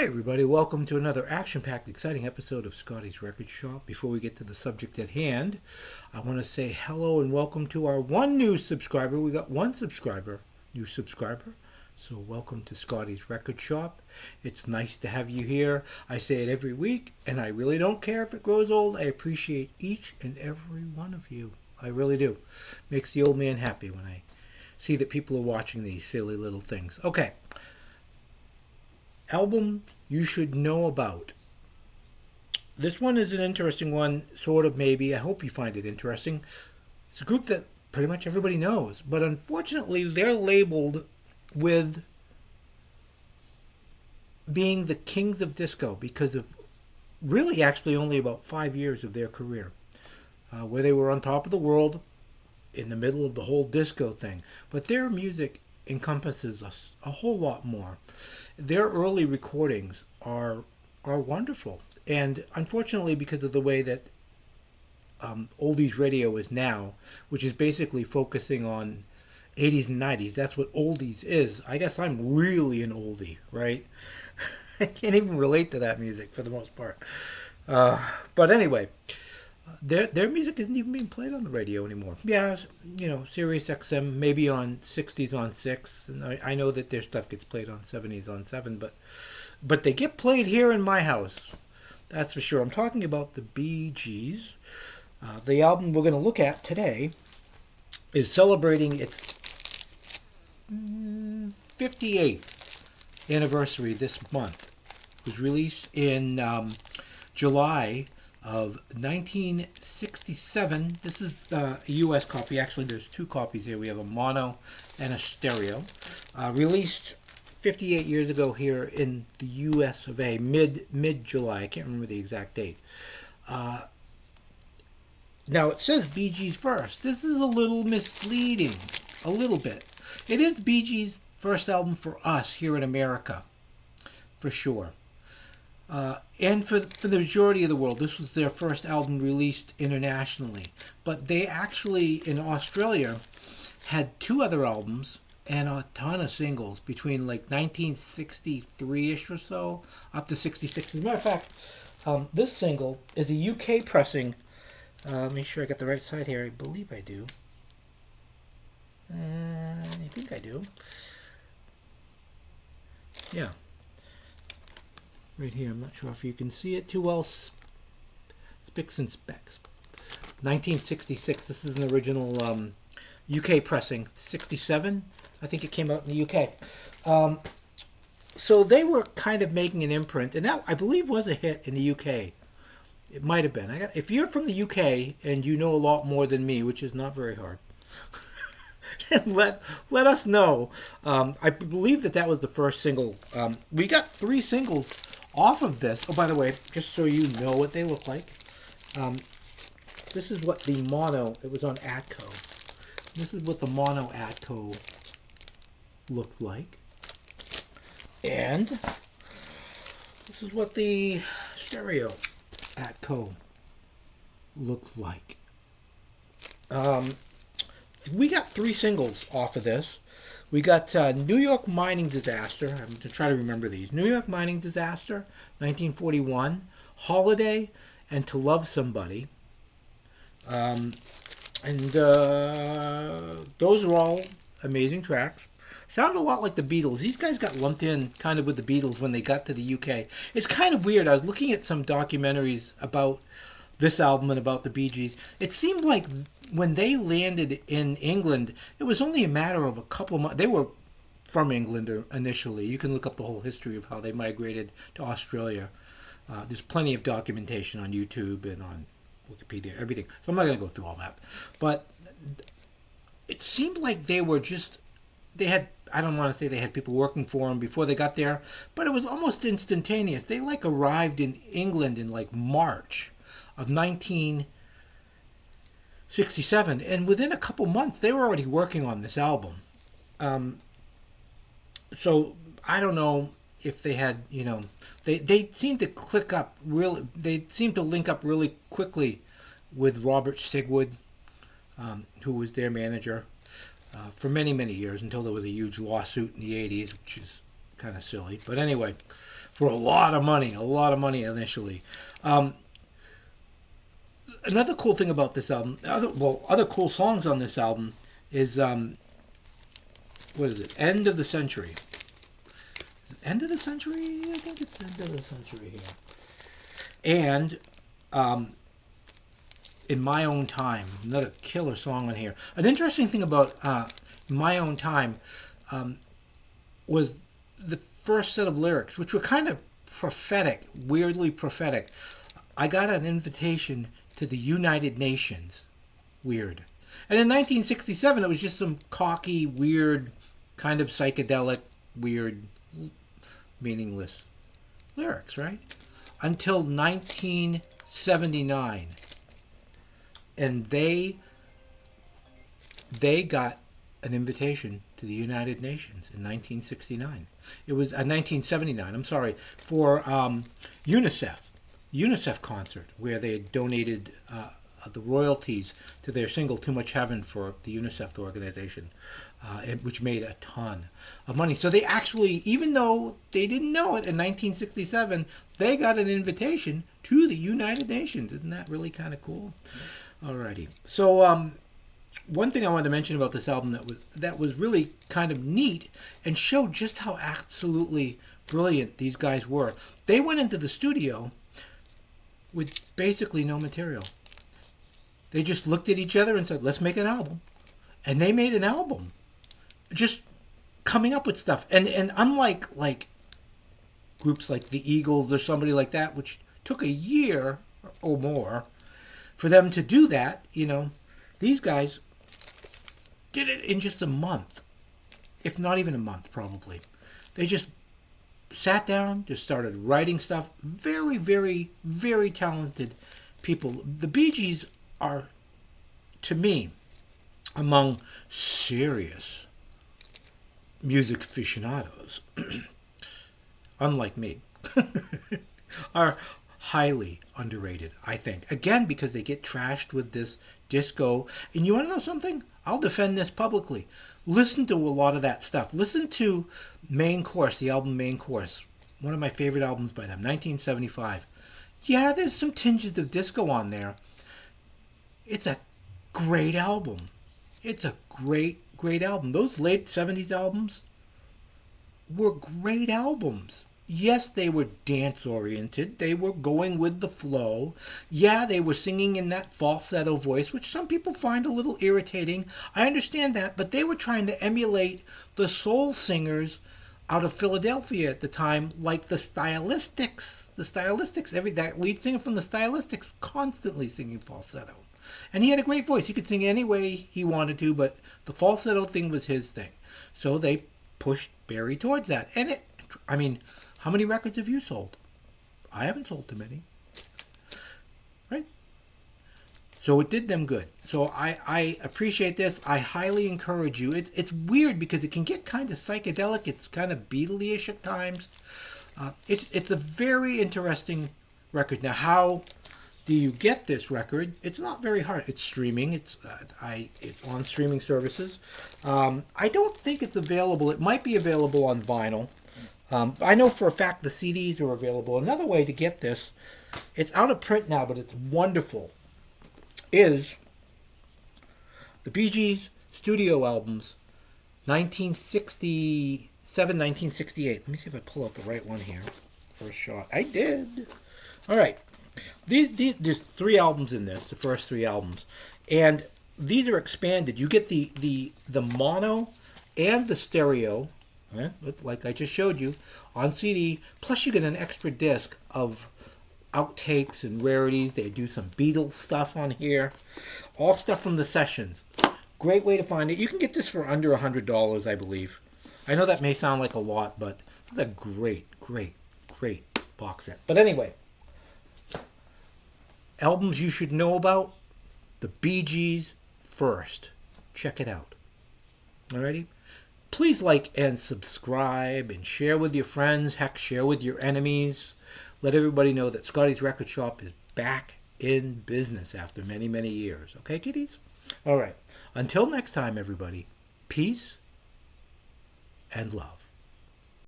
Hey everybody, welcome to another action-packed, exciting episode of Scotty's Record Shop. Before we get to the subject at hand, I want to say hello and welcome to our one new subscriber. We got one new subscriber. So welcome to Scotty's Record Shop. It's nice to have you here. I say it every week, and I really don't care if it grows old. I appreciate each and every one of you. I really do. Makes the old man happy when I see that people are watching these silly little things. Okay. Album you should know about. This one is an interesting one, sort of maybe. I hope you find it interesting. It's a group that pretty much everybody knows, but unfortunately they're labeled with being the kings of disco because of really actually only about 5 years of their career, where they were on top of the world in the middle of the whole disco thing. But their music encompasses a whole lot more. Their early recordings are wonderful, and unfortunately, because of the way that oldies radio is now, which is basically focusing on 80s and 90s, that's what oldies is. I guess I'm really an oldie, right? I can't even relate to that music for the most part. But anyway, their music isn't even being played on the radio anymore. Yeah, Sirius XM, maybe on 60s on 6. And I know that their stuff gets played on 70s on 7, but they get played here in my house. That's for sure. I'm talking about the Bee Gees. The album we're going to look at today is celebrating its 58th anniversary this month. It was released in July of 1967. This is a U.S. copy. Actually, there's two copies here. We have a mono and a stereo. Released 58 years ago here in the U.S. of A. Mid-July. I can't remember the exact date. Now, it says Bee Gees first. This is a little misleading. A little bit. It is Bee Gees' first album for us here in America. For sure. And for the majority of the world, this was their first album released internationally. But they actually, in Australia, had two other albums and a ton of singles between like 1963-ish or so, up to 66. As a matter of fact, this single is a UK pressing. Make sure I got the right side here. I believe I do. I think I do. Yeah. Right here, I'm not sure if you can see it too well. Spicks and Specks. 1966. This is an original UK pressing. 67, I think it came out in the UK. So they were kind of making an imprint, and that, I believe, was a hit in the UK. It might have been. If you're from the UK and you know a lot more than me, which is not very hard, let us know. I believe that was the first single. We got 3 singles off of this. Oh, by the way, just so you know what they look like, this is what the mono, it was on Atco. This is what the mono Atco looked like. And this is what the stereo Atco looked like. We got 3 singles off of this. We got New York Mining Disaster. I'm going to try to remember these. New York Mining Disaster, 1941. Holiday, and To Love Somebody. Those are all amazing tracks. Sound a lot like the Beatles. These guys got lumped in kind of with the Beatles when they got to the UK. It's kind of weird. I was looking at some documentaries about this album and about the Bee Gees. It seemed like when they landed in England, it was only a matter of a couple of months. They were from England initially. You can look up the whole history of how they migrated to Australia. There's plenty of documentation on YouTube and on Wikipedia, everything. So I'm not going to go through all that. But it seemed like they had, I don't want to say they had people working for them before they got there, but it was almost instantaneous. They arrived in England in March of 1967, and within a couple months they were already working on this album. So I don't know if they had, they seemed to click up really. They seemed to link up really quickly with Robert Stigwood, who was their manager for many years until there was a huge lawsuit in the 80s, which is kind of silly. But anyway, for a lot of money initially. Another cool thing about this album, other cool songs on this album is, what is it? End of the Century. End of the Century? I think it's End of the Century here. And In My Own Time, another killer song on here. An interesting thing about My Own Time was the first set of lyrics, which were kind of prophetic, weirdly prophetic. I got an invitation to the United Nations. Weird. And in 1967, it was just some cocky, weird, kind of psychedelic, weird, meaningless lyrics, right? Until 1979. And they got an invitation to the United Nations in 1969. It was 1979, I'm sorry, for UNICEF concert, where they had donated the royalties to their single Too Much Heaven for the UNICEF organization, which made a ton of money. So they actually, even though they didn't know it in 1967, they got an invitation to the United Nations. Isn't that really kind of cool? Alrighty. So one thing I wanted to mention about this album that was really kind of neat and showed just how absolutely brilliant these guys were. They went into the studio with basically no material. They just looked at each other and said, let's make an album. And they made an album. Just coming up with stuff. And unlike groups like the Eagles or somebody like that, which took a year or more for them to do that, these guys did it in just a month. If not even a month, probably. They just sat down, just started writing stuff. Very, very, very talented people. The Bee Gees are, to me, among serious music aficionados, unlike me, are highly underrated, I think. Again, because they get trashed with this disco. And you want to know something? I'll defend this publicly. Listen to a lot of that stuff. Listen to Main Course, the album Main Course. One of my favorite albums by them, 1975. Yeah, there's some tinges of disco on there. It's a great album. It's a great, great album. Those late 70s albums were great albums. Yes, they were dance-oriented. They were going with the flow. Yeah, they were singing in that falsetto voice, which some people find a little irritating. I understand that, but they were trying to emulate the soul singers out of Philadelphia at the time, like the Stylistics. The Stylistics, that lead singer from the Stylistics, constantly singing falsetto. And he had a great voice. He could sing any way he wanted to, but the falsetto thing was his thing. So they pushed Barry towards that. And how many records have you sold? I haven't sold too many. Right? So it did them good. So I appreciate this. I highly encourage you. It's weird because it can get kind of psychedelic. It's kind of Beatle-ish at times. It's a very interesting record. Now, how do you get this record? It's not very hard. It's streaming. It's on streaming services. I don't think it's available. It might be available on vinyl. I know for a fact the CDs are available. Another way to get this, it's out of print now, but it's wonderful, is the Bee Gees studio albums, 1967, 1968. Let me see if I pull out the right one here. First shot. I did. All right. There's 3 albums in this, the first 3 albums. And these are expanded. You get the mono and the stereo, like I just showed you, on CD. Plus you get an extra disc of outtakes and rarities. They do some Beatles stuff on here. All stuff from the sessions. Great way to find it. You can get this for under $100, I believe. I know that may sound like a lot, but it's a great, great, great box set. But anyway, albums you should know about, the Bee Gees first. Check it out. Alrighty? Please like and subscribe and share with your friends. Heck, share with your enemies. Let everybody know that Scotty's Record Shop is back in business after many, many years. Okay, kiddies? All right. Until next time, everybody, peace and love.